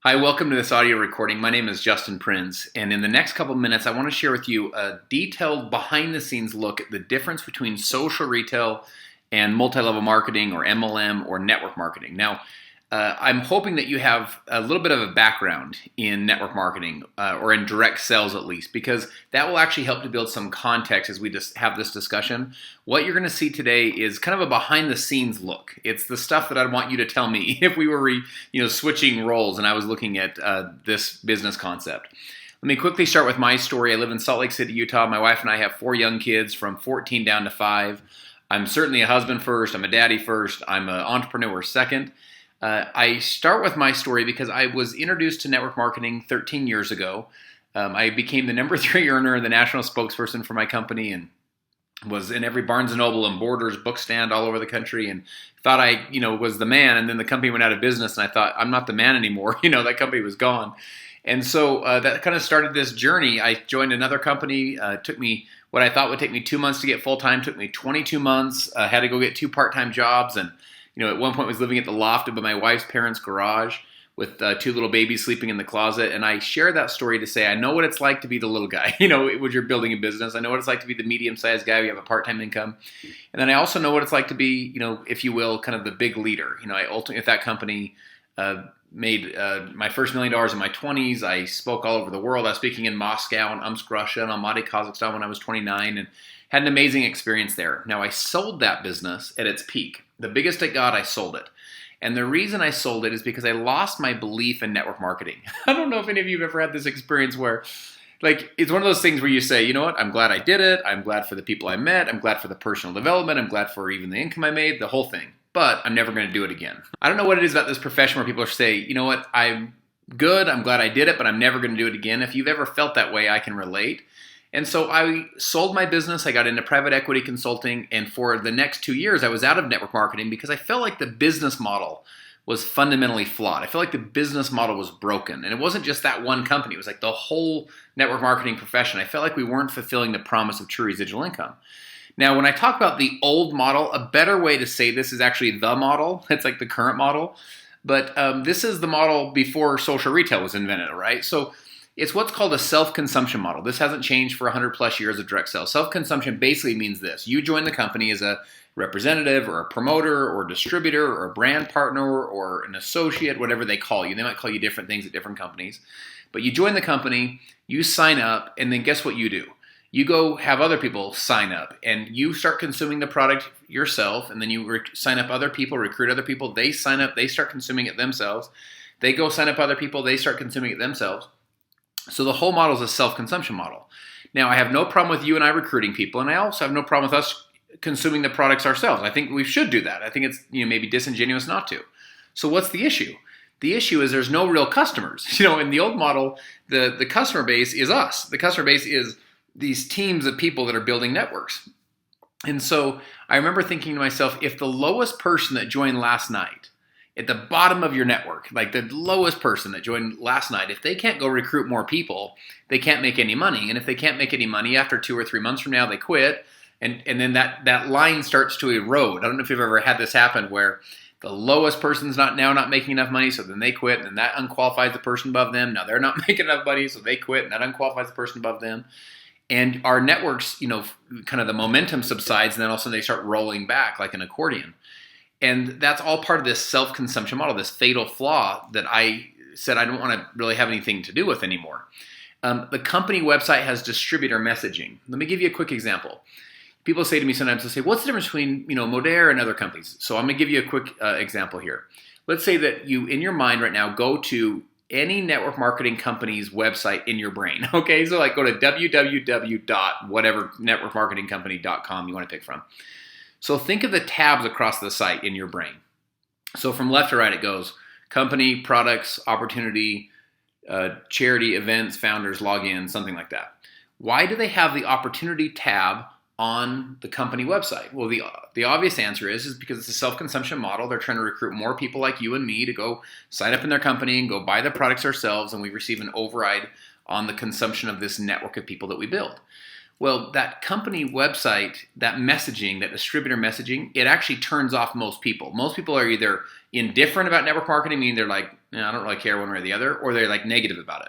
Hi, welcome to this audio recording. My name is Justin Prinz, and in the next couple of minutes, I want to share with you a detailed behind-the-scenes look at the difference between social retail and multi-level marketing, or MLM, or network marketing. Now, I'm hoping that you have a little bit of a background in network marketing, or in direct sales at least, because that will actually help to build some context as we just have this discussion. What you're going to see today is kind of a behind-the-scenes look. It's the stuff that I'd want you to tell me if we were, switching roles and I was looking at this business concept. Let me quickly start with my story. I live in Salt Lake City, Utah. My wife and I have 4 young kids from 14 down to 5. I'm certainly a husband first. I'm a daddy first. I'm an entrepreneur second. I start with my story because I was introduced to network marketing 13 years ago. I became the number 3 earner and the national spokesperson for my company, and was in every Barnes & Noble and Borders book stand all over the country, and thought I, was the man. And then the company went out of business, and I thought, I'm not the man anymore. That company was gone. And so that kind of started this journey. I joined another company. Took me what I thought would take me 2 months to get full-time. Took me 22 months. Had to go get 2 part-time jobs. And, at one point was living at the loft of my wife's parents' garage with 2 little babies sleeping in the closet. And I share that story to say, I know what it's like to be the little guy, when you're building a business. I know what it's like to be the medium-sized guy. We have a part-time income. And then I also know what it's like to be, if you will, kind of the big leader. I ultimately, at that company, made my first $1 million in my 20s. I spoke all over the world. I was speaking in Moscow and Omsk, Russia, and Almaty, Kazakhstan when I was 29, and had an amazing experience there. Now, I sold that business at its peak. The biggest it got, I sold it. And the reason I sold it is because I lost my belief in network marketing. I don't know if any of you have ever had this experience where, it's one of those things where you say, you know what, I'm glad I did it. I'm glad for the people I met. I'm glad for the personal development. I'm glad for even the income I made, the whole thing. But I'm never going to do it again. I don't know what it is about this profession where people say, you know what, I'm good. I'm glad I did it, but I'm never going to do it again. If you've ever felt that way, I can relate. And so I sold my business. I got into private equity consulting. And for the next 2 years, I was out of network marketing because I felt like the business model was fundamentally flawed. I felt like the business model was broken. And it wasn't just that one company. It was like the whole network marketing profession. I felt like we weren't fulfilling the promise of true residual income. Now, when I talk about the old model, a better way to say this is actually the model. It's like the current model. But this is the model before social retail was invented, right? So it's what's called a self-consumption model. This hasn't changed for 100 plus years of direct sales. Self-consumption basically means this. You join the company as a representative or a promoter or distributor or a brand partner or an associate, whatever they call you. They might call you different things at different companies. But you join the company, you sign up, and then guess what you do? You go have other people sign up, and you start consuming the product yourself, and then you sign up other people, recruit other people. They sign up, they start consuming it themselves. They go sign up other people, they start consuming it themselves. So the whole model is a self-consumption model. Now, I have no problem with you and I recruiting people, and I also have no problem with us consuming the products ourselves. I think we should do that. I think it's maybe disingenuous not to. So what's the issue? The issue is there's no real customers. In the old model, the customer base is us. The customer base is these teams of people that are building networks. And so I remember thinking to myself, if the lowest person that joined last night, at the bottom of your network, like the lowest person that joined last night, if they can't go recruit more people, they can't make any money. And if they can't make any money after 2 or 3 months from now, they quit. And then that line starts to erode. I don't know if you've ever had this happen where the lowest person's not making enough money, so then they quit, and then that unqualifies the person above them. Now they're not making enough money, so they quit, and that unqualifies the person above them. And our networks, kind of the momentum subsides, and then all of a sudden they start rolling back like an accordion. And that's all part of this self-consumption model, this fatal flaw that I said I don't want to really have anything to do with anymore. The company website has distributor messaging. Let me give you a quick example. People say to me sometimes, they'll say, what's the difference between Modere and other companies? So I'm going to give you a quick example here. Let's say that you, in your mind right now, go to any network marketing company's website in your brain. Okay, so go to www.whatever networkmarketingcompany.com you want to pick from. So think of the tabs across the site in your brain. So from left to right, it goes company, products, opportunity, charity, events, founders, login, something like that. Why do they have the opportunity tab on the company website? Well, the obvious answer is because it's a self-consumption model. They're trying to recruit more people like you and me to go sign up in their company and go buy the products ourselves, and we receive an override on the consumption of this network of people that we build. Well, that company website, that messaging, that distributor messaging, it actually turns off most people. Most people are either indifferent about network marketing, meaning they're like, I don't really care one way or the other, or they're like negative about it.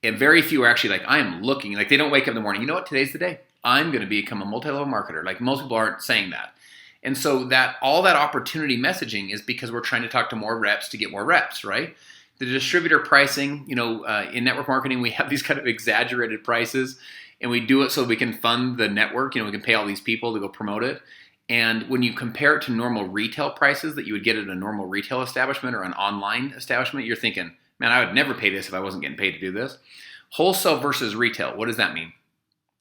And very few are actually like, I am looking, like they don't wake up in the morning, you know what, today's the day. I'm going to become a multi-level marketer. Like most people aren't saying that. And so that all that opportunity messaging is because we're trying to talk to more reps to get more reps, right? The distributor pricing, in network marketing, we have these kind of exaggerated prices, and we do it so we can fund the network. We can pay all these people to go promote it. And when you compare it to normal retail prices that you would get at a normal retail establishment or an online establishment, you're thinking, man, I would never pay this if I wasn't getting paid to do this. Wholesale versus retail, what does that mean?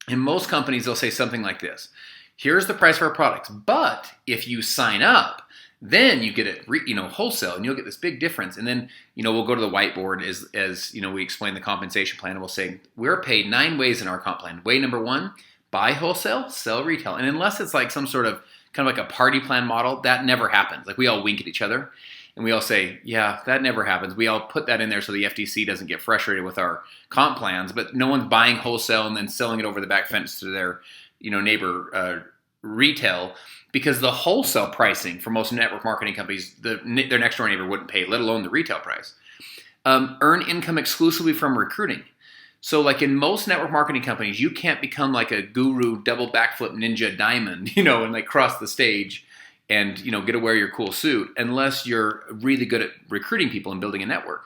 In most companies, they'll say something like this. Here's the price of our products, but if you sign up, then you get it, wholesale, and you'll get this big difference. And then, we'll go to the whiteboard as we explain the compensation plan, and we'll say, we're paid 9 ways in our comp plan. Way number 1, buy wholesale, sell retail. And unless it's like some sort of kind of like a party plan model, that never happens. Like we all wink at each other and we all say, yeah, that never happens. We all put that in there so the FTC doesn't get frustrated with our comp plans, but no one's buying wholesale and then selling it over the back fence to their, neighbor retail, because the wholesale pricing for most network marketing companies, their next door neighbor wouldn't pay, let alone the retail price. Earn income exclusively from recruiting. So like in most network marketing companies, you can't become like a guru double backflip ninja diamond, and like cross the stage and, get to wear your cool suit unless you're really good at recruiting people and building a network.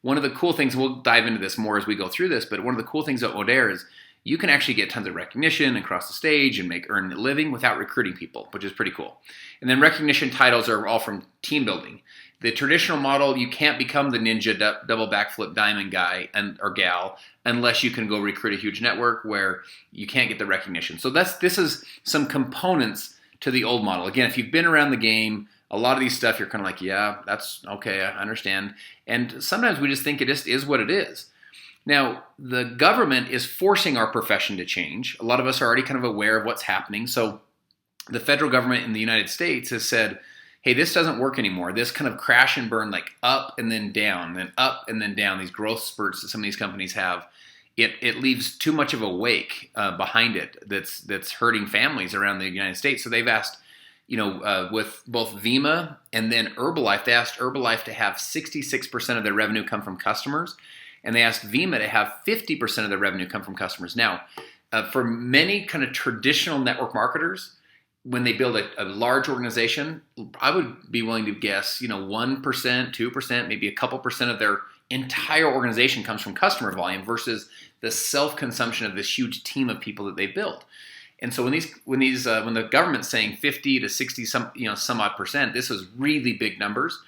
One of the cool things, we'll dive into this more as we go through this, but one of the cool things about Modere is you can actually get tons of recognition and cross the stage and earn a living without recruiting people, which is pretty cool. And then recognition titles are all from team building. The traditional model, you can't become the ninja double backflip diamond guy or gal unless you can go recruit a huge network where you can't get the recognition. So this is some components to the old model. Again, if you've been around the game, a lot of these stuff you're kind of like, yeah, that's okay, I understand. And sometimes we just think it just is what it is. Now, the government is forcing our profession to change. A lot of us are already kind of aware of what's happening. So the federal government in the United States has said, hey, this doesn't work anymore. This kind of crash and burn, like up and then down, then up and then down, these growth spurts that some of these companies have, it leaves too much of a wake behind it that's hurting families around the United States. So they've asked, with both Vima and then Herbalife, they asked Herbalife to have 66% of their revenue come from customers. And they asked Vima to have 50% of their revenue come from customers. Now, for many kind of traditional network marketers, when they build a large organization, I would be willing to guess, 1%, 2%, maybe a couple percent of their entire organization comes from customer volume versus the self-consumption of this huge team of people that they build. And so when the government's saying 50 to 60 some odd percent, this is really big numbers.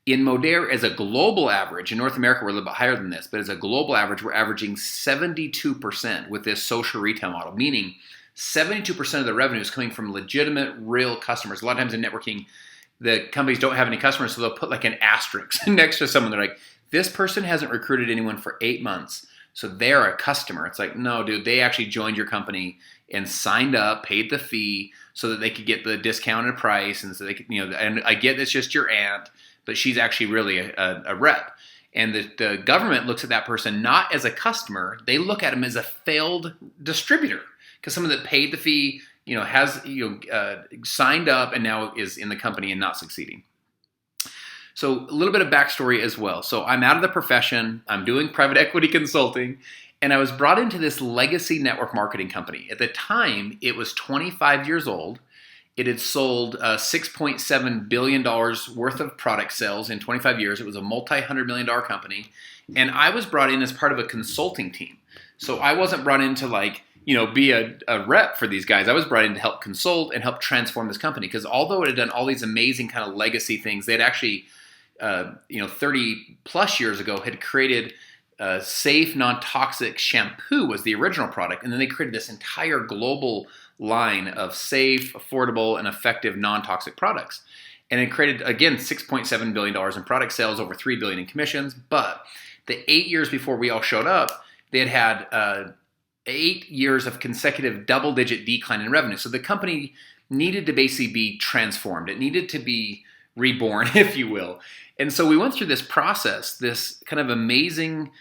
In Modere, as a global average, in North America, we're a little bit higher than this, but as a global average, we're averaging 72% with this social retail model, meaning 72% of the revenue is coming from legitimate, real customers. A lot of times in networking, the companies don't have any customers, so they'll put like an asterisk next to someone. They're like, this person hasn't recruited anyone for 8 months, so they're a customer. It's like, no, dude, they actually joined your company and signed up, paid the fee so that they could get the discounted price, and so they could, and I get it's just your aunt, but she's actually really a rep. And the government looks at that person not as a customer, they look at him as a failed distributor, because someone that paid the fee, has signed up and now is in the company and not succeeding. So a little bit of backstory as well. So I'm out of the profession, I'm doing private equity consulting, and I was brought into this legacy network marketing company. At the time, it was 25 years old. It had sold $6.7 billion worth of product sales in 25 years. It was a multi-$100 million company. And I was brought in as part of a consulting team. So I wasn't brought in to be a rep for these guys. I was brought in to help consult and help transform this company. Because although it had done all these amazing kind of legacy things, they'd actually, 30 plus years ago had created safe, non-toxic shampoo was the original product. And then they created this entire global line of safe, affordable, and effective non-toxic products. And it created, again, $6.7 billion in product sales, over $3 billion in commissions. But the 8 years before we all showed up, they had 8 years of consecutive double-digit decline in revenue. So the company needed to basically be transformed. It needed to be reborn, if you will. And so we went through this process, this kind of amazing,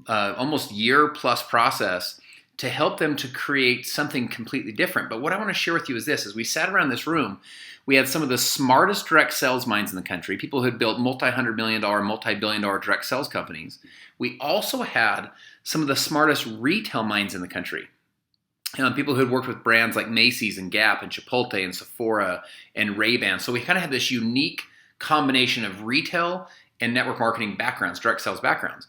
almost year-plus process to help them to create something completely different. But what I want to share with you is this: as we sat around this room, we had some of the smartest direct sales minds in the country, people who had built multi-$100 million, multi-billion dollar direct sales companies. We also had some of the smartest retail minds in the country. People who had worked with brands like Macy's and Gap and Chipotle and Sephora and Ray-Ban. So we kind of had this unique combination of retail and network marketing backgrounds, direct sales backgrounds.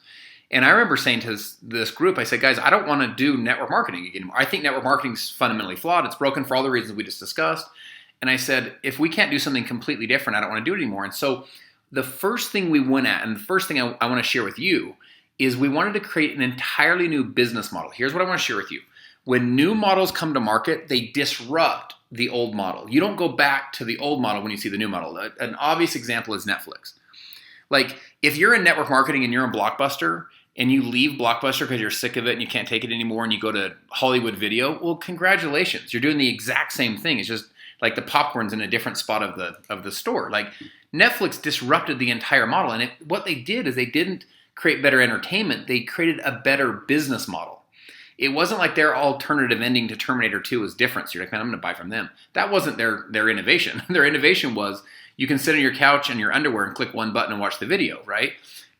And I remember saying to this group, I said, guys, I don't want to do network marketing anymore. I think network marketing is fundamentally flawed. It's broken for all the reasons we just discussed. And I said, if we can't do something completely different, I don't want to do it anymore. And so the first thing we went at, and the first thing I want to share with you, is we wanted to create an entirely new business model. Here's what I want to share with you. When new models come to market, they disrupt the old model. You don't go back to the old model when you see the new model. An obvious example is Netflix. Like, if you're in network marketing and you're in Blockbuster and you leave Blockbuster because you're sick of it and you can't take it anymore and you go to Hollywood Video, well, congratulations. You're doing the exact same thing. It's just like the popcorn's in a different spot of the store. Like, Netflix disrupted the entire model. And what they did is they didn't create better entertainment. They created a better business model. It wasn't like their alternative ending to Terminator 2 was different. So you're like, man, I'm going to buy from them. That wasn't their innovation. Their innovation was you can sit on your couch in your underwear and click one button and watch the video, right?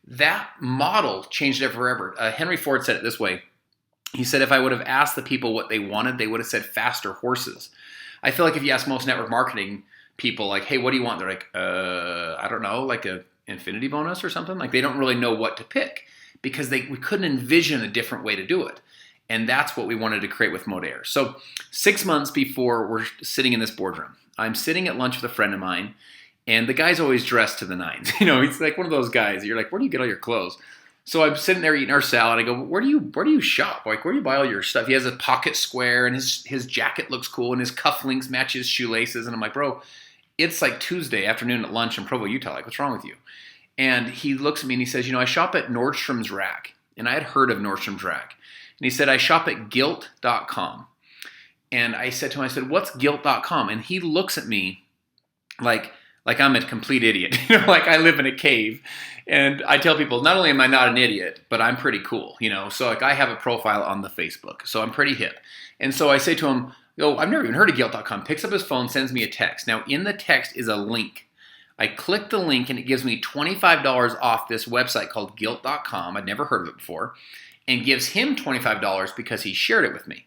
That model changed it forever. Henry Ford said it this way. He said, if I would have asked the people what they wanted, they would have said faster horses. I feel like if you ask most network marketing people, like, hey, what do you want? They're like, I don't know, like a infinity bonus or something. Like, they don't really know what to pick because we couldn't envision a different way to do it. And that's what we wanted to create with Modair. So 6 months before we're sitting in this boardroom, I'm sitting at lunch with a friend of mine, and the guy's always dressed to the nines. You know, he's like one of those guys. You're like, where do you get all your clothes? So I'm sitting there eating our salad. I go, where do you shop? Like, where do you buy all your stuff? He has a pocket square, and his jacket looks cool, and his cufflinks match his shoelaces. And I'm like, bro, it's like Tuesday afternoon at lunch in Provo, Utah. Like, what's wrong with you? And he looks at me and he says, I shop at Nordstrom's Rack. And I had heard of Nordstrom's Rack. And he said, I shop at Gilt.com. And I said to him, I said, what's Gilt.com? And he looks at me like I'm a complete idiot. Like I live in a cave. And I tell people, not only am I not an idiot, but I'm pretty cool. So like I have a profile on the Facebook. So I'm pretty hip. And so I say to him, I've never even heard of Gilt.com. Picks up his phone, sends me a text. Now in the text is a link. I click the link and it gives me $25 off this website called Gilt.com. I'd never heard of it before. And gives him $25 because he shared it with me.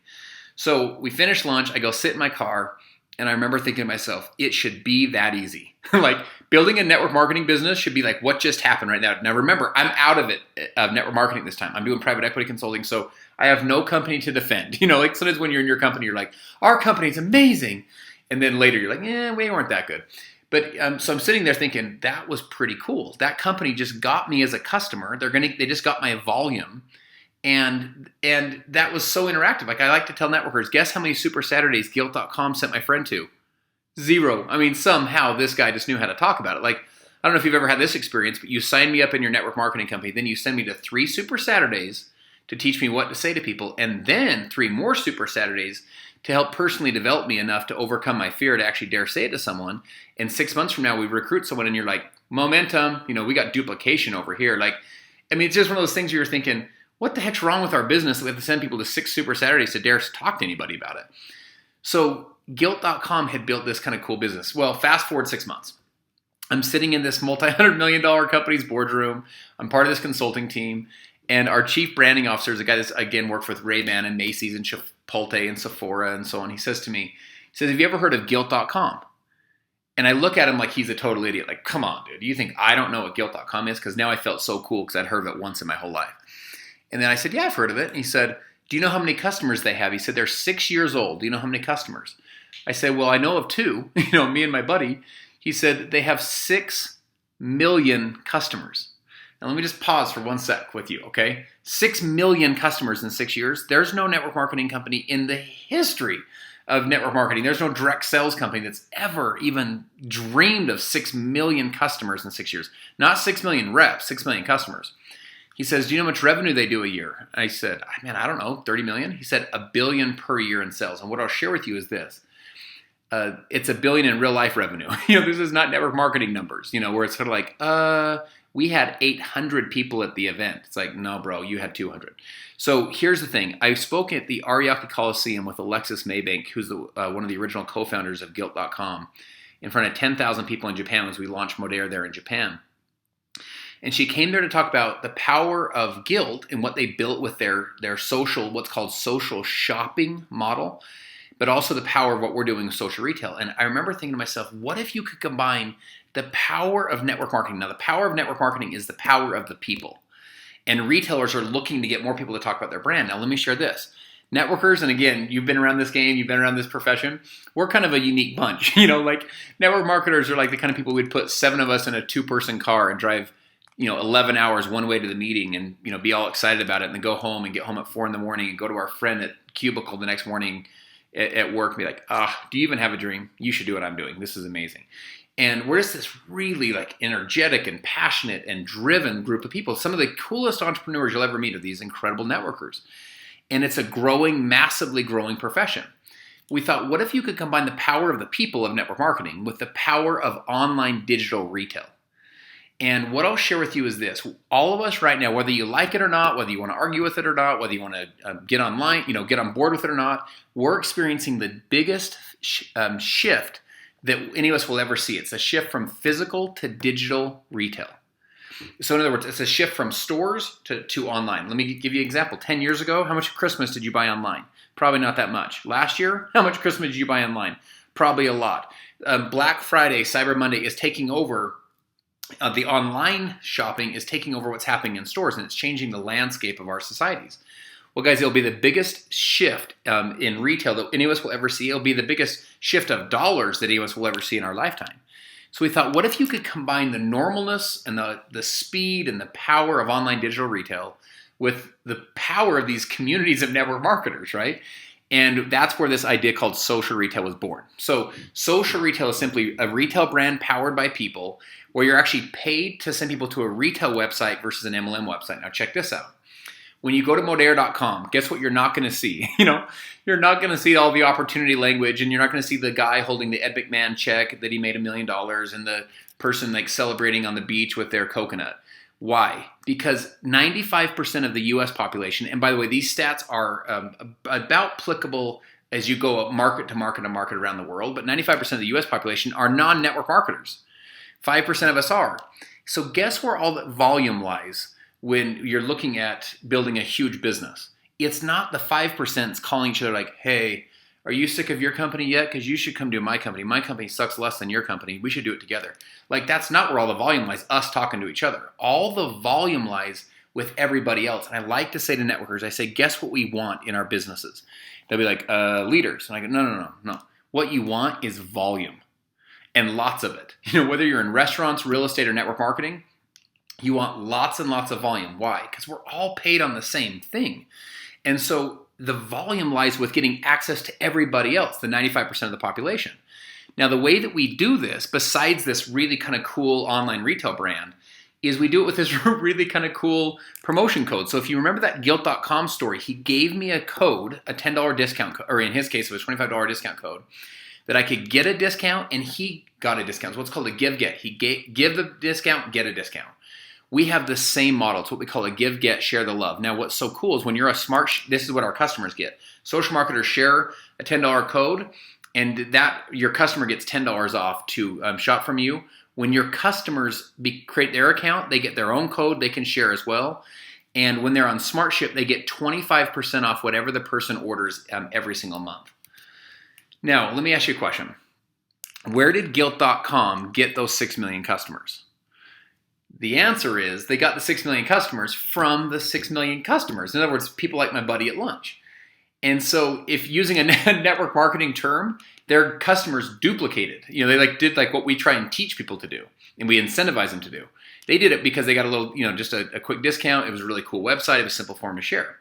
So we finish lunch, I go sit in my car, and I remember thinking to myself, it should be that easy. Like, building a network marketing business should be like what just happened right now. Now remember, I'm out of network marketing this time. I'm doing private equity consulting, so I have no company to defend. Like sometimes when you're in your company, you're like, our company's amazing. And then later you're like, we weren't that good. But so I'm sitting there thinking, that was pretty cool. That company just got me as a customer. They just got my volume. And that was so interactive. Like I like to tell networkers, guess how many Super Saturdays Gilt.com sent my friend to? 0. I mean, somehow this guy just knew how to talk about it. Like, I don't know if you've ever had this experience, but you sign me up in your network marketing company, then you send me to 3 Super Saturdays to teach me what to say to people, and then 3 more Super Saturdays to help personally develop me enough to overcome my fear to actually dare say it to someone. And 6 months from now, we recruit someone and you're like, momentum, we got duplication over here. Like, I mean, it's just one of those things where you're thinking, what the heck's wrong with our business that we have to send people to 6 Super Saturdays to dare talk to anybody about it? So Gilt.com had built this kind of cool business. Well, fast forward 6 months. I'm sitting in this multi-$100 million company's boardroom. I'm part of this consulting team. And our chief branding officer is a guy that's, again, worked with Ray-Ban and Macy's and Chipotle and Sephora and so on. He says to me, have you ever heard of Gilt.com? And I look at him like he's a total idiot. Like, come on, dude. Do you think I don't know what Gilt.com is? Because now I felt so cool because I'd heard of it once in my whole life. And then I said, yeah, I've heard of it. And he said, do you know how many customers they have? He said, they're 6 years old. Do you know how many customers? I said, well, I know of 2, me and my buddy. He said, they have 6 million customers. Now, let me just pause for 1 sec with you, okay? 6 million customers in 6 years. There's no network marketing company in the history of network marketing. There's no direct sales company that's ever even dreamed of 6 million customers in 6 years. Not 6 million reps, 6 million customers. He says, do you know how much revenue they do a year? I said, man, I don't know, 30 million? He said, $1 billion per year in sales. And what I'll share with you is this. It's $1 billion in real life revenue. This is not network marketing numbers, where it's sort of like, We had 800 people at the event. It's like, no, bro, you had 200. So here's the thing. I spoke at the Ariake Coliseum with Alexis Maybank, who's one of the original co-founders of Guilt.com, in front of 10,000 people in Japan as we launched Modere there in Japan. And she came there to talk about the power of Guilt and what they built with their social, what's called social shopping model, but also the power of what we're doing with social retail. And I remember thinking to myself, what if you could combine the power of network marketing? Now, the power of network marketing is the power of the people. And retailers are looking to get more people to talk about their brand. Now, let me share this. Networkers, and again, you've been around this game, you've been around this profession, we're kind of a unique bunch. Like network marketers are like the kind of people we'd put 7 of us in a 2-person car and drive 11 hours one way to the meeting and, be all excited about it and then go home and get home at 4 in the morning and go to our friend at cubicle the next morning at work and be like, do you even have a dream? You should do what I'm doing. This is amazing. And we're just this really like energetic and passionate and driven group of people. Some of the coolest entrepreneurs you'll ever meet are these incredible networkers. And it's a growing, massively growing profession. We thought, what if you could combine the power of the people of network marketing with the power of online digital retail? And what I'll share with you is this. All of us right now, whether you like it or not, whether you want to argue with it or not, whether you want to get online, get on board with it or not, we're experiencing the biggest shift that any of us will ever see. It's a shift from physical to digital retail. So in other words, it's a shift from stores to online. Let me give you an example. 10 years ago, how much Christmas did you buy online? Probably not that much. Last year, how much Christmas did you buy online? Probably a lot. Black Friday, Cyber Monday is taking over. The online shopping is taking over what's happening in stores, and it's changing the landscape of our societies. Well, guys, it'll be the biggest shift in retail that any of us will ever see. It'll be the biggest shift of dollars that any of us will ever see in our lifetime. So we thought, what if you could combine the normalness and the speed and the power of online digital retail with the power of these communities of network marketers, right? And that's where this idea called social retail was born. So social retail is simply a retail brand powered by people where you're actually paid to send people to a retail website versus an MLM website. Now check this out. When you go to Modere.com, guess what you're not going to see? You're not going to see all the opportunity language, and you're not going to see the guy holding the Ed McMahon check that he made $1 million and the person like celebrating on the beach with their coconut. Why? Because 95% of the U.S. population, and by the way, these stats are about applicable as you go market to market to market around the world, but 95% of the U.S. population are non-network marketers. 5% of us are. So guess where all the volume lies when you're looking at building a huge business? It's not the 5% calling each other like, hey, are you sick of your company yet? Because you should come to my company. My company sucks less than your company. We should do it together. Like, that's not where all the volume lies, us talking to each other. All the volume lies with everybody else. And I like to say to networkers, I say, guess what we want in our businesses? They'll be like, leaders. And I go, no. What you want is volume, and lots of it. Whether you're in restaurants, real estate, or network marketing, you want lots and lots of volume. Why? Because we're all paid on the same thing. And so the volume lies with getting access to everybody else, the 95% of the population. Now, the way that we do this, besides this really kind of cool online retail brand, is we do it with this really kind of cool promotion code. So if you remember that Guilt.com story, he gave me a code, a $10 discount, or in his case, it was a $25 discount code, that I could get a discount, and he got a discount. It's what's called a give-get. He give the discount, get a discount. We have the same model. It's what we call a give, get, share the love. Now, what's so cool is when you're a smart, this is what our customers get. Social marketers share a $10 code, and that your customer gets $10 off to shop from you. When your customers create their account, they get their own code they can share as well. And when they're on SmartShip, they get 25% off whatever the person orders every single month. Now, let me ask you a question. Where did Guilt.com get those 6 million customers? The answer is they got the 6 million customers from the 6 million customers. In other words, people like my buddy at lunch. And so if using a network marketing term, their customers duplicated. They did what we try and teach people to do, and we incentivize them to do. They did it because they got a little, just a quick discount. It was a really cool website. It was a simple form to share.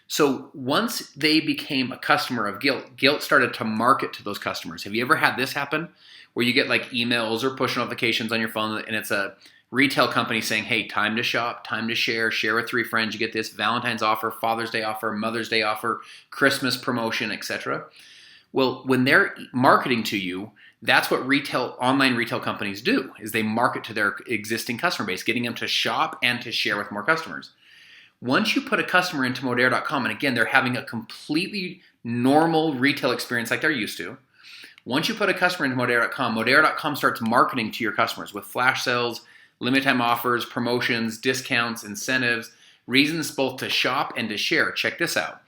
So once they became a customer of Guilt started to market to those customers. Have you ever had this happen where you get emails or push notifications on your phone, and it's a retail company saying, hey, time to shop, time to share with 3 friends, you get this Valentine's offer, Father's Day offer, Mother's Day offer, Christmas promotion, etc. Well, when they're marketing to you, That's what online retail companies do, is they market to their existing customer base, getting them to shop and to share with more customers. Once you put a customer into Modere.com, and again, they're having a completely normal retail experience like they're used to. Once you put a customer into Modere.com starts marketing to your customers with flash sales, limited time offers, promotions, discounts, incentives, reasons both to shop and to share. Check this out.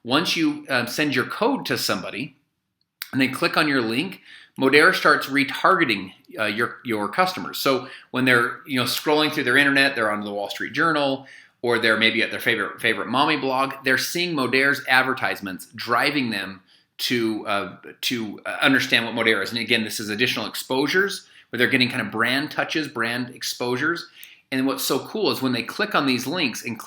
Once you send your code to somebody and they click on your link, Modere starts retargeting your customers. So when they're scrolling through their internet, they're on the Wall Street Journal, or they're maybe at their favorite mommy blog, they're seeing Modere's advertisements driving them to understand what Modere is. And again, this is additional exposures where they're getting kind of brand touches, brand exposures. And what's so cool is when they click on these links and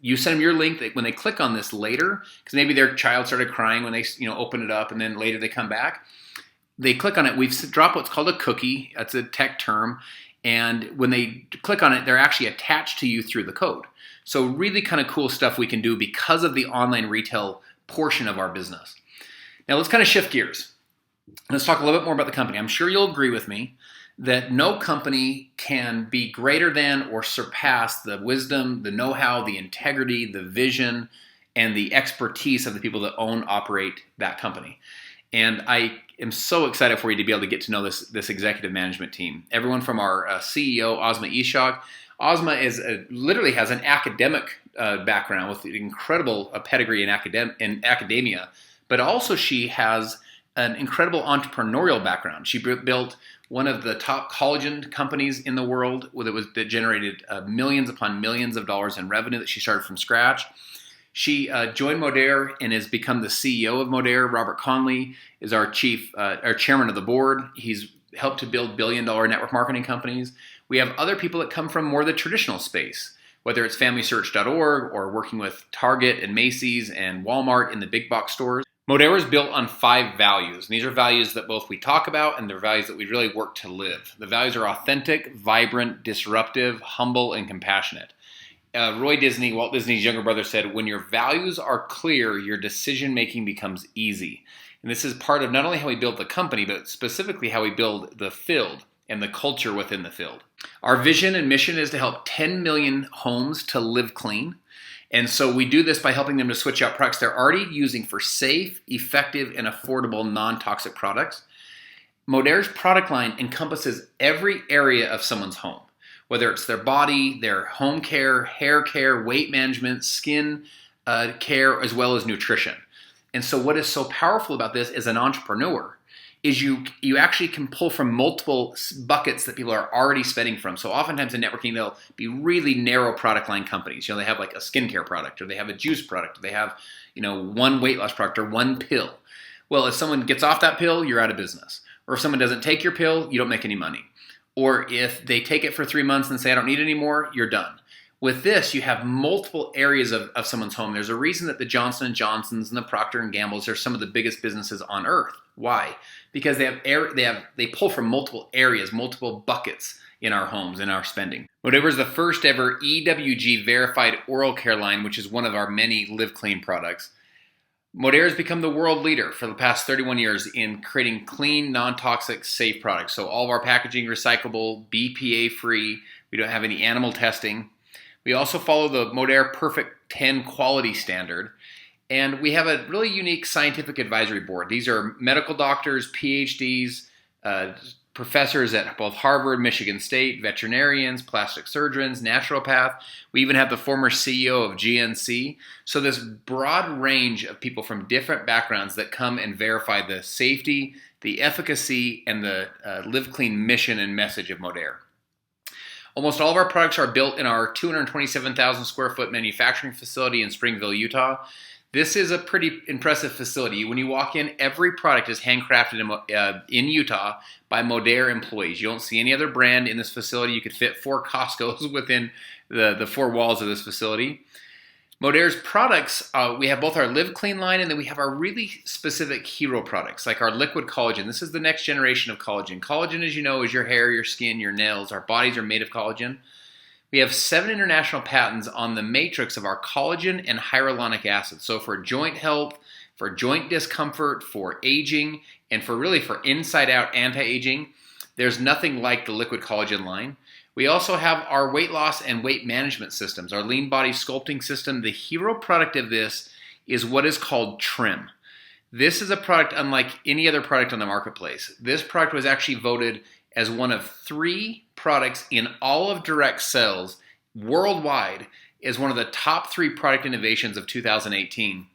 you send them your link, when they click on this later, because maybe their child started crying when they open it up, and then later they come back, they click on it. We've dropped what's called a cookie. That's a tech term. And when they click on it, they're actually attached to you through the code. So really kind of cool stuff we can do because of the online retail portion of our business. Now let's kind of shift gears. Let's talk a little bit more about the company. I'm sure you'll agree with me that no company can be greater than or surpass the wisdom, the know-how, the integrity, the vision, and the expertise of the people that operate that company. And I am so excited for you to be able to get to know this executive management team. Everyone from our CEO, Ozma Ishak. Ozma literally has an academic background with incredible pedigree in academia, but also she has an incredible entrepreneurial background. She built one of the top collagen companies in the world that generated millions upon millions of dollars in revenue that she started from scratch. She joined Modere and has become the CEO of Modere. Robert Conley is our chairman of the board. He's helped to build billion-dollar network marketing companies. We have other people that come from more the traditional space, whether it's FamilySearch.org or working with Target and Macy's and Walmart in the big box stores. Modere is built on 5 values. And these are values that both we talk about and they're values that we really work to live. The values are authentic, vibrant, disruptive, humble, and compassionate. Walt Disney's younger brother, said, when your values are clear, your decision-making becomes easy. And this is part of not only how we build the company, but specifically how we build the field and the culture within the field. Our vision and mission is to help 10 million homes to live clean. And so we do this by helping them to switch out products they're already using for safe, effective, and affordable non-toxic products. Modere's product line encompasses every area of someone's home, whether it's their body, their home care, hair care, weight management, skin care, as well as nutrition. And so what is so powerful about this as an entrepreneur is you actually can pull from multiple buckets that people are already spending from. So oftentimes in networking, they'll be really narrow product line companies. They have like a skincare product, or they have a juice product, or they have one weight loss product, or one pill. Well, if someone gets off that pill, you're out of business. Or if someone doesn't take your pill, you don't make any money. Or if they take it for 3 months and say, I don't need it anymore, you're done. With this, you have multiple areas of someone's home. There's a reason that the Johnson & Johnsons and the Procter & Gamble's are some of the biggest businesses on earth. Why? Because they pull from multiple areas, multiple buckets in our homes, in our spending. Modere is the first ever EWG verified oral care line, which is one of our many Live Clean products. Modere has become the world leader for the past 31 years in creating clean, non-toxic, safe products. So all of our packaging recyclable, BPA-free. We don't have any animal testing. We also follow the Modere Perfect 10 quality standard. And we have a really unique scientific advisory board. These are medical doctors, PhDs, professors at both Harvard, Michigan State, veterinarians, plastic surgeons, naturopath. We even have the former CEO of GNC. So this broad range of people from different backgrounds that come and verify the safety, the efficacy, and the Live Clean mission and message of Modere. Almost all of our products are built in our 227,000 square foot manufacturing facility in Springville, Utah. This is a pretty impressive facility. When you walk in, every product is handcrafted in Utah by Modere employees. You don't see any other brand in this facility. You could fit 4 Costco's within the 4 walls of this facility. Modere's products, we have both our Live Clean line, and then we have our really specific hero products, like our liquid collagen. This is the next generation of collagen. Collagen, as you know, is your hair, your skin, your nails. Our bodies are made of collagen. We have 7 international patents on the matrix of our collagen and hyaluronic acid. So for joint health, for joint discomfort, for aging, And for inside out anti-aging, there's nothing like the liquid collagen line. We also have our weight loss and weight management systems, our lean body sculpting system. The hero product of this is what is called Trim. This is a product unlike any other product on the marketplace. This product was actually voted as one of 3 products in all of direct sales worldwide as one of the top 3 product innovations of 2018.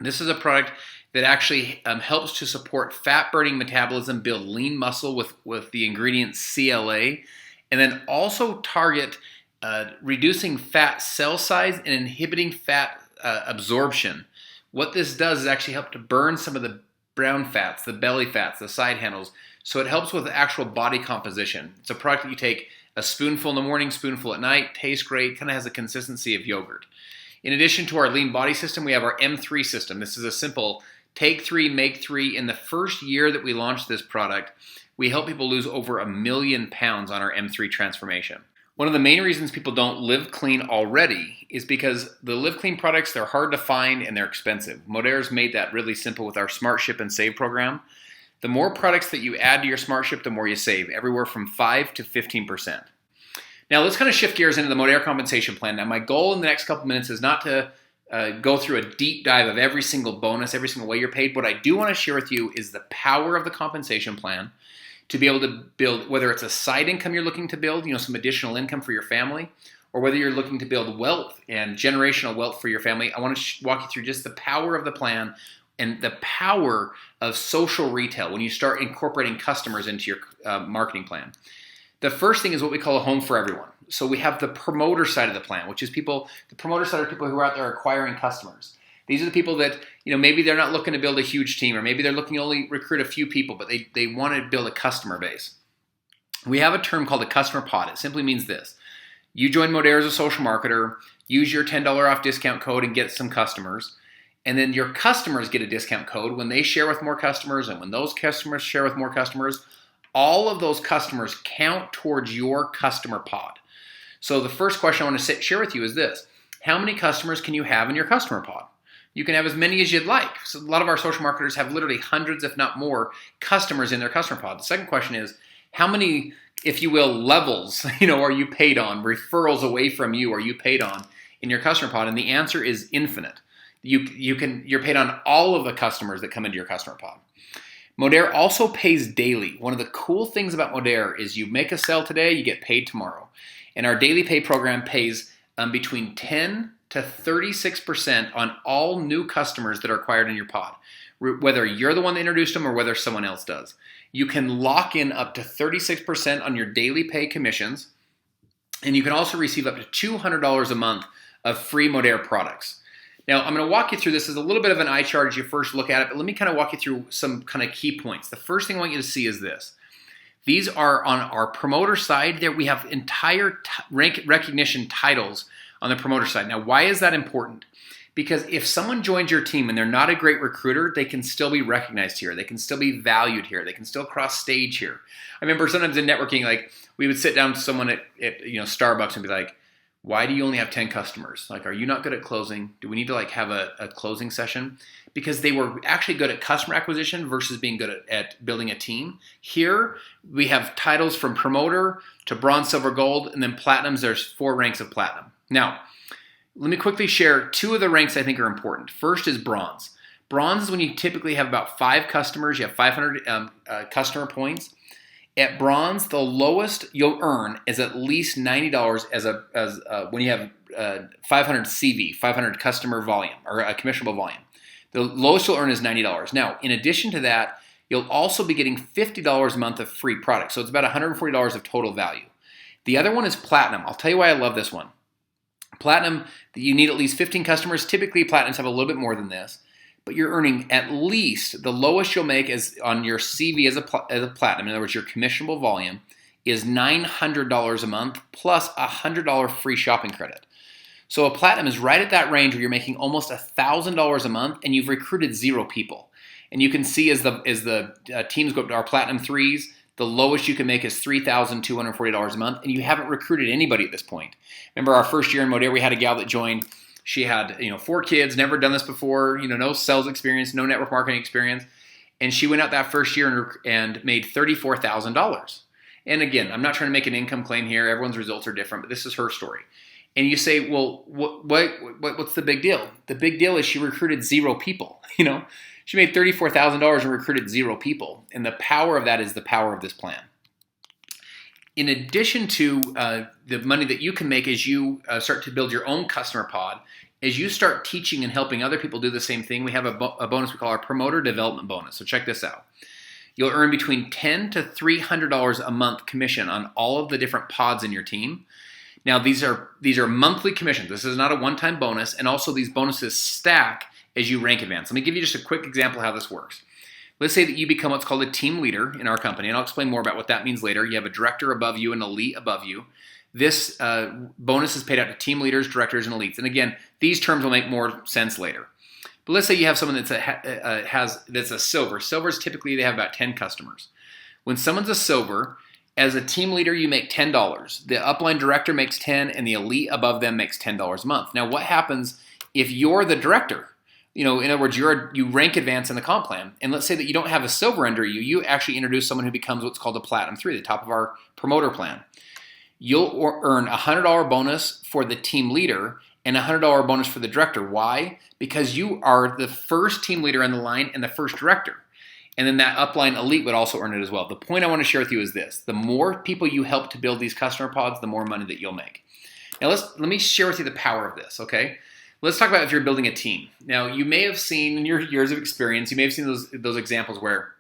This is a product that actually helps to support fat-burning metabolism, build lean muscle with the ingredient CLA, and then also target reducing fat cell size and inhibiting fat absorption. What this does is actually help to burn some of the brown fats, the belly fats, the side handles, so it helps with the actual body composition. It's a product that you take a spoonful in the morning, spoonful at night, tastes great, kind of has a consistency of yogurt. In addition to our lean body system, we have our M3 system. This is a simple take 3, make 3. In the first year that we launched this product, we help people lose over 1 million pounds on our M3 transformation. One of the main reasons people don't live clean already is because the live clean products, they're hard to find and they're expensive. Modair's made that really simple with our Smart Ship and Save program. The more products that you add to your Smart Ship, the more you save, everywhere from 5 to 15%. Now let's kind of shift gears into the Modair compensation plan. Now my goal in the next couple minutes is not to go through a deep dive of every single bonus, every single way you're paid. What I do want to share with you is the power of the compensation plan to be able to build, whether it's a side income you're looking to build, some additional income for your family, or whether you're looking to build wealth and generational wealth for your family. I want to walk you through just the power of the plan and the power of social retail when you start incorporating customers into your marketing plan. The first thing is what we call a home for everyone. So we have the promoter side of the plan, which is the promoter side are people who are out there acquiring customers. These are the people that, maybe they're not looking to build a huge team, or maybe they're looking to only recruit a few people, but they want to build a customer base. We have a term called a customer pod. It simply means this. You join Modair as a social marketer, use your $10 off discount code and get some customers. And then your customers get a discount code when they share with more customers, and when those customers share with more customers, all of those customers count towards your customer pod. So the first question I want to share with you is this. How many customers can you have in your customer pod? You can have as many as you'd like. So a lot of our social marketers have literally hundreds, if not more, customers in their customer pod. The second question is, how many, if you will, levels, are you paid on? Referrals away from you are you paid on in your customer pod? And the answer is infinite. You're paid on all of the customers that come into your customer pod. Modair also pays daily. One of the cool things about Modair is you make a sale today, you get paid tomorrow. And our daily pay program pays between 10 to 36% on all new customers that are acquired in your pod, whether you're the one that introduced them or whether someone else does. You can lock in up to 36% on your daily pay commissions, and you can also receive up to $200 a month of free Modair products. Now, I'm going to walk you through this as a little bit of an eye chart as you first look at it, but let me kind of walk you through some kind of key points. The first thing I want you to see is this. These are on our promoter side. There we have entire rank recognition titles on the promoter side. Now, why is that important? Because if someone joins your team and they're not a great recruiter, they can still be recognized here. They can still be valued here. They can still cross stage here. I remember sometimes in networking, like we would sit down with someone at Starbucks and be like, why do you only have 10 customers? Like, are you not good at closing? Do we need to have a closing session? Because they were actually good at customer acquisition versus being good at building a team. Here, we have titles from promoter to bronze, silver, gold, and then platinums. There's 4 ranks of platinum. Now, let me quickly share 2 of the ranks I think are important. First is bronze. Bronze is when you typically have about 5 customers. You have 500 customer points. At bronze, the lowest you'll earn is at least $90 as when you have 500 CV, 500 customer volume, or a commissionable volume. The lowest you'll earn is $90. Now, in addition to that, you'll also be getting $50 a month of free products. So it's about $140 of total value. The other one is platinum. I'll tell you why I love this one. Platinum, you need at least 15 customers. Typically, platinums have a little bit more than this. But you're earning at least, the lowest you'll make is on your CV as a platinum, in other words, your commissionable volume, is $900 a month plus $100 free shopping credit. So a platinum is right at that range where you're making almost $1,000 a month and you've recruited 0 people. And you can see as the teams go up to our platinum 3s, the lowest you can make is $3,240 a month, and you haven't recruited anybody at this point. Remember our first year in Modair, we had a gal that joined. She had 4 kids, never done this before, no sales experience, no network marketing experience. and she went out that first year and made $34,000. And again, I'm not trying to make an income claim here. Everyone's results are different, but this is her story. And you say, well, what's the big deal? The big deal is she recruited 0 people. She made $34,000 and recruited 0 people. And the power of that is the power of this plan. In addition to the money that you can make as you start to build your own customer pod, as you start teaching and helping other people do the same thing, we have a bonus we call our promoter development bonus. So check this out. You'll earn between $10 to $300 a month commission on all of the different pods in your team. Now, these are monthly commissions. This is not a one-time bonus, and also these bonuses stack as you rank advance. Let me give you just a quick example of how this works. Let's say that you become what's called a team leader in our company, and I'll explain more about what that means later. You have a director above you, an elite above you. This bonus is paid out to team leaders, directors, and elites. And again, these terms will make more sense later. But let's say you have someone that's a silver. Silvers typically they have about 10 customers. When someone's a silver, as a team leader, you make $10. The upline director makes $10, and the elite above them makes $10 a month. Now, what happens if you're the director? In other words, you rank advance in the comp plan, and let's say that you don't have a silver under you. You actually introduce someone who becomes what's called a platinum 3, the top of our promoter plan. You'll earn a $100 bonus for the team leader and a $100 bonus for the director. Why? Because you are the first team leader in the line and the first director. And then that upline elite would also earn it as well. The point I want to share with you is this. The more people you help to build these customer pods, the more money that you'll make. Now let me share with you the power of this, okay? Let's talk about if you're building a team. Now, you may have seen in your years of experience, you may have seen those examples where,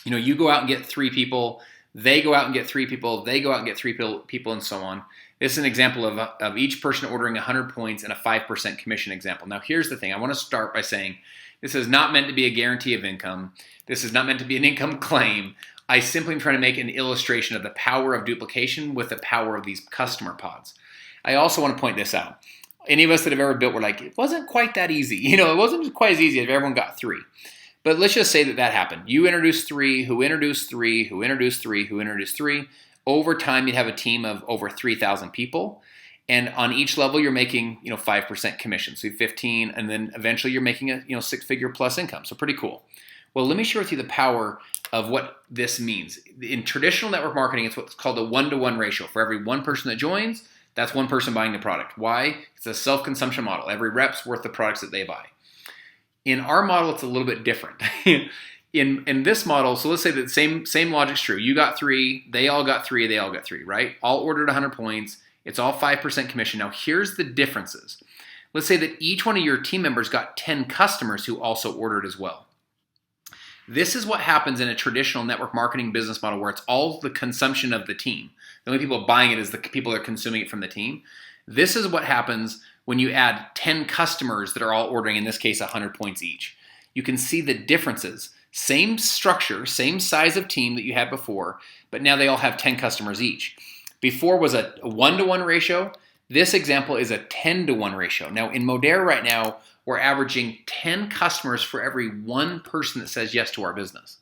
you go out and get 3 people, they go out and get 3 people, they go out and get 3 people, and so on. This is an example of each person ordering 100 points and a 5% commission example. Now, here's the thing. I want to start by saying this is not meant to be a guarantee of income. This is not meant to be an income claim. I simply am trying to make an illustration of the power of duplication with the power of these customer pods. I also want to point this out. Any of us that have ever built were like, it wasn't quite that easy. It wasn't quite as easy if everyone got 3. But let's just say that happened. You introduced 3, who introduced 3, who introduced 3, who introduced 3. Over time, you'd have a team of over 3,000 people. And on each level, you're making 5% commission, so 15, and then eventually you're making a 6-figure plus income. So pretty cool. Well, let me share with you the power of what this means. In traditional network marketing, it's what's called a 1-to-1 ratio. For every one person that joins, that's one person buying the product. Why? It's a self-consumption model. Every rep's worth the products that they buy. In our model, it's a little bit different. In this model, so let's say that same logic's true. You got 3, they all got 3, they all got 3, right? All ordered 100 points. It's all 5% commission. Now, here's the differences. Let's say that each one of your team members got 10 customers who also ordered as well. This is what happens in a traditional network marketing business model where it's all the consumption of the team. The only people buying it is the people that are consuming it from the team. This is what happens when you add 10 customers that are all ordering, in this case, 100 points each. You can see the differences. Same structure, same size of team that you had before, but now they all have 10 customers each. Before was a 1-to-1 ratio. This example is a 10-to-1 ratio. Now in Modere right now, we're averaging 10 customers for every one person that says yes to our business.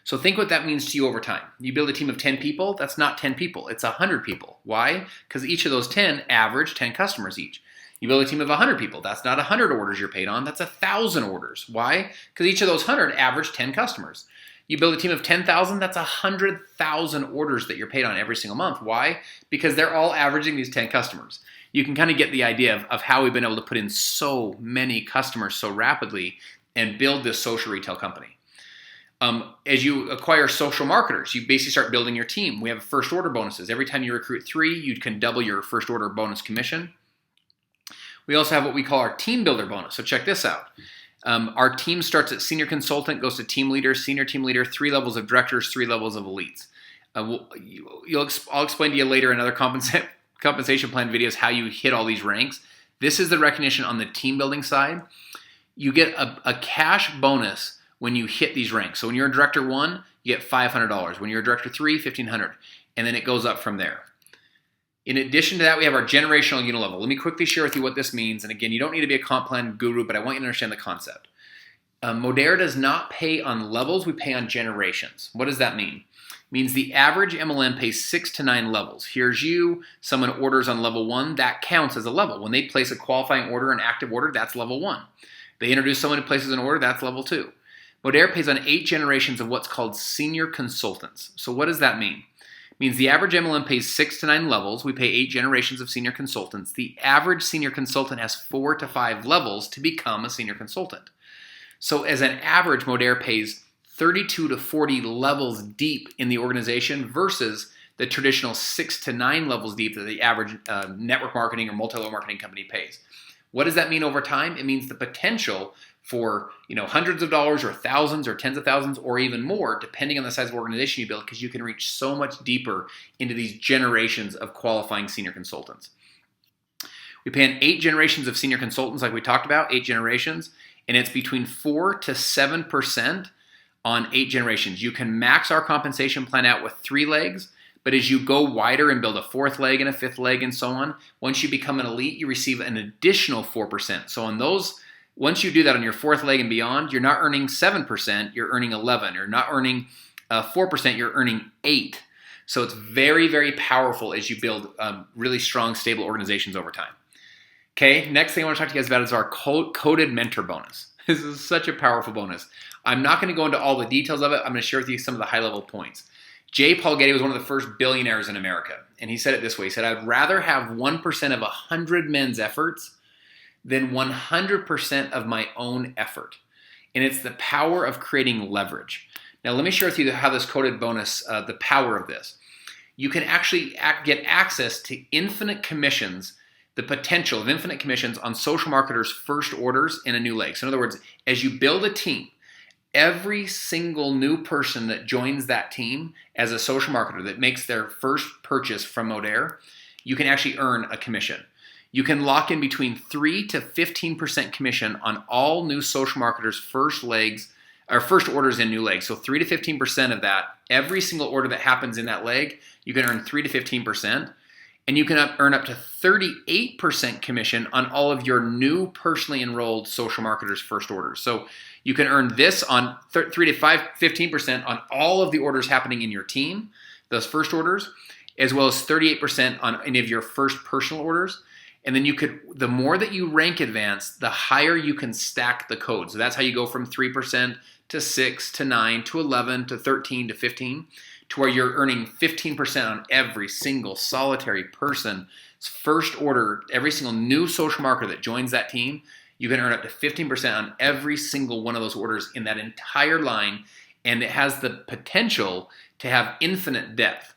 So think what that means to you over time. You build a team of 10 people, that's not 10 people, it's 100 people. Why? Because each of those 10 average 10 customers each. You build a team of 100 people, that's not 100 orders you're paid on, that's 1,000 orders. Why? Because each of those 100 average 10 customers. You build a team of 10,000, that's 100,000 orders that you're paid on every single month. Why? Because they're all averaging these 10 customers. You can kind of get the idea of how we've been able to put in so many customers so rapidly and build this social retail company. As you acquire social marketers, you basically start building your team. We have first order bonuses. Every time you recruit 3, you can double your first order bonus commission. We also have what we call our team builder bonus. So check this out. Our team starts at senior consultant, goes to team leader, senior team leader, 3 levels of directors, 3 levels of elites. I'll explain to you later in other compensation plan videos how you hit all these ranks. This is the recognition on the team building side. You get a cash bonus when you hit these ranks. So when you're a director 1, you get $500. When you're a director 3, $1,500. And then it goes up from there. In addition to that, we have our generational unilevel. Let me quickly share with you what this means. And again, you don't need to be a comp plan guru, but I want you to understand the concept. Modere does not pay on levels, we pay on generations. What does that mean? It means the average MLM pays 6 to 9 levels. Here's you, someone orders on level 1, that counts as a level. When they place a qualifying order, an active order, that's level 1. They introduce someone who places an order, that's level 2. Modere pays on 8 generations of what's called senior consultants. So what does that mean? It means the average MLM pays 6 to 9 levels. We pay 8 generations of senior consultants. The average senior consultant has 4 to 5 levels to become a senior consultant. So as an average, Modere pays 32 to 40 levels deep in the organization versus the traditional 6 to 9 levels deep that the average network marketing or multi-level marketing company pays. What does that mean over time? It means the potential for hundreds of dollars or thousands or tens of thousands or even more, depending on the size of organization you build, because you can reach so much deeper into these generations of qualifying senior consultants. We pay in 8 generations of senior consultants, like we talked about, 8 generations, and it's between 4 to 7% on 8 generations. You can max our compensation plan out with 3 legs, but as you go wider and build a 4th leg and a 5th leg and so on, once you become an elite, you receive an additional 4%. So on those, once you do that on your 4th leg and beyond, you're not earning 7%, you're earning 11. You're not earning 4%, you're earning 8. So it's very, very powerful as you build really strong, stable organizations over time. Okay, next thing I want to talk to you guys about is our coded mentor bonus. This is such a powerful bonus. I'm not going to go into all the details of it. I'm going to share with you some of the high-level points. J. Paul Getty was one of the first billionaires in America, and he said it this way. He said, I'd rather have 1% of 100 men's efforts than 100% of my own effort. And it's the power of creating leverage. Now, let me share with you how this coded bonus, the power of this. You can actually get access to infinite commissions, the potential of infinite commissions on social marketers' first orders in a new leg. So in other words, as you build a team, every single new person that joins that team as a social marketer that makes their first purchase from Modere, you can actually earn a commission. You can lock in between 3 to 15% commission on all new social marketers' first legs or first orders in new legs. So 3 to 15% of that, every single order that happens in that leg, you can earn 3 to 15%. And you can earn up to 38% commission on all of your new personally enrolled social marketers' first orders. So you can earn this on 3 to 15% on all of the orders happening in your team, those first orders, as well as 38% on any of your first personal orders. And then the more that you rank advance, the higher you can stack the code. So that's how you go from 3% to 6 to 9 to 11 to 13 to 15. To where you're earning 15% on every single solitary person's first order, every single new social marketer that joins that team, you can earn up to 15% on every single one of those orders in that entire line, and it has the potential to have infinite depth.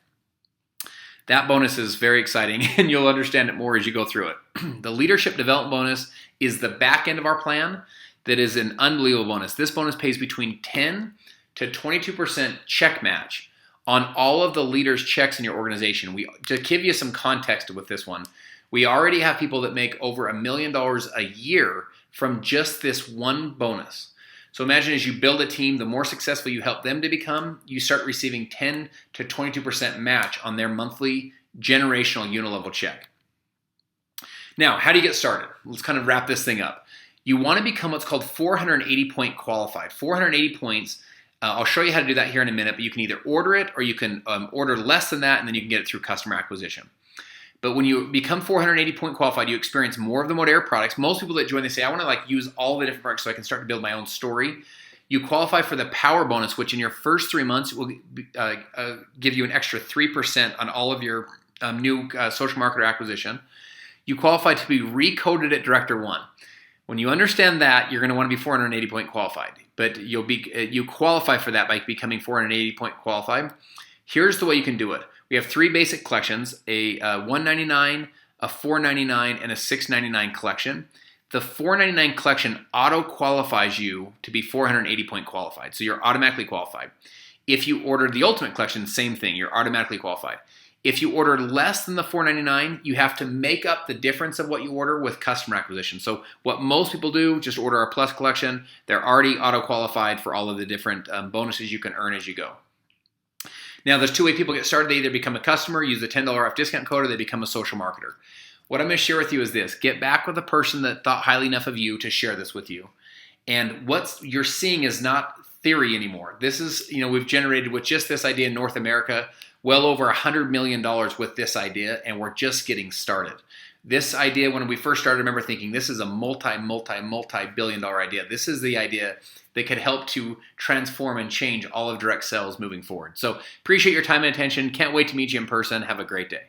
That bonus is very exciting, and you'll understand it more as you go through it. The leadership development bonus is the back end of our plan that is an unbelievable bonus. This bonus pays between 10 to 22% check match on all of the leaders' checks in your organization. To give you some context with this one, we already have people that make over $1 million a year from just this one bonus. So imagine as you build a team, the more successful you help them to become, you start receiving 10 to 22% match on their monthly generational unilevel check. Now, how do you get started? Let's kind of wrap this thing up. You want to become what's called 480 point qualified. 480 points. I'll show you how to do that here in a minute, but you can either order it or you can order less than that, and then you can get it through customer acquisition. But when you become 480 point qualified, you experience more of the Modere products. Most people that join, they say, I want to use all the different products so I can start to build my own story. You qualify for the power bonus, which in your first 3 months will give you an extra 3% on all of your new social marketer acquisition. You qualify to be recoded at Director 1. When you understand that, you're going to want to be 480 point qualified, but you qualify for that by becoming 480 point qualified. Here's the way you can do it. We have 3 basic collections, a $199, a $499, and a $699 collection. The $499 collection auto-qualifies you to be 480 point qualified, so you're automatically qualified. If you order the Ultimate collection, same thing, you're automatically qualified. If you order less than the $499, you have to make up the difference of what you order with customer acquisition. So what most people do, just order our Plus collection. They're already auto-qualified for all of the different bonuses you can earn as you go. Now, there's 2 ways people get started. They either become a customer, use the $10 off discount code, or they become a social marketer. What I'm going to share with you is this. Get back with a person that thought highly enough of you to share this with you. And what you're seeing is not theory anymore. This is, we've generated with just this idea in North America well over $100 million with this idea, and we're just getting started. This idea, when we first started, I remember thinking this is a multi-billion dollar idea. This is the idea that could help to transform and change all of direct sales moving forward. So appreciate your time and attention. Can't wait to meet you in person. Have a great day.